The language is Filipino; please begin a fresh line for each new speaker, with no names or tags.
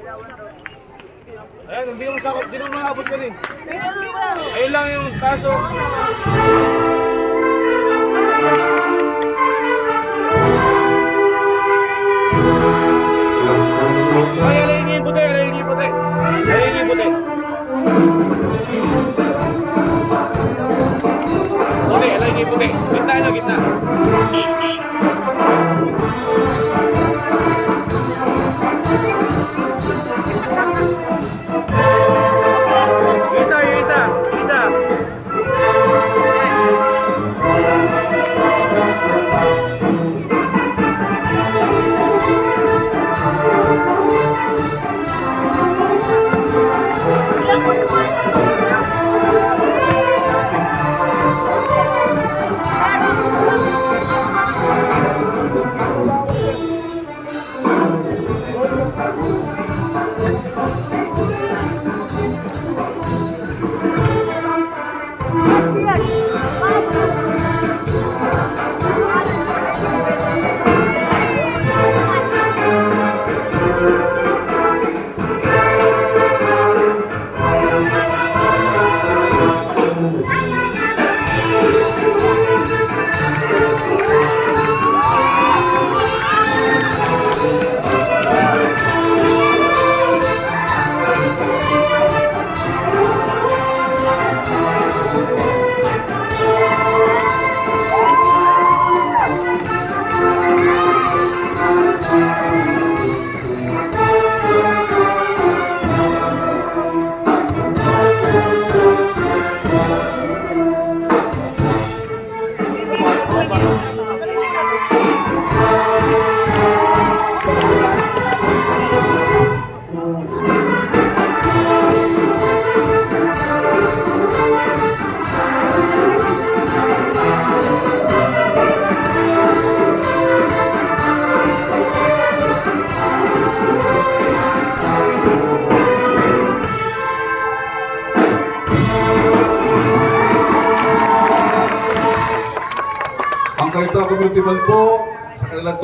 Ayan, hindi mo sakot, hindi mo maabot yan eh. Ayun lang yung kaso. Ay, alayin yung puti, alayin yung puti. Alayin yung puti. Puti, alayin yung puti. Gitna na, gitna. Isa.
Ang Kainta Community Band po sa kanilang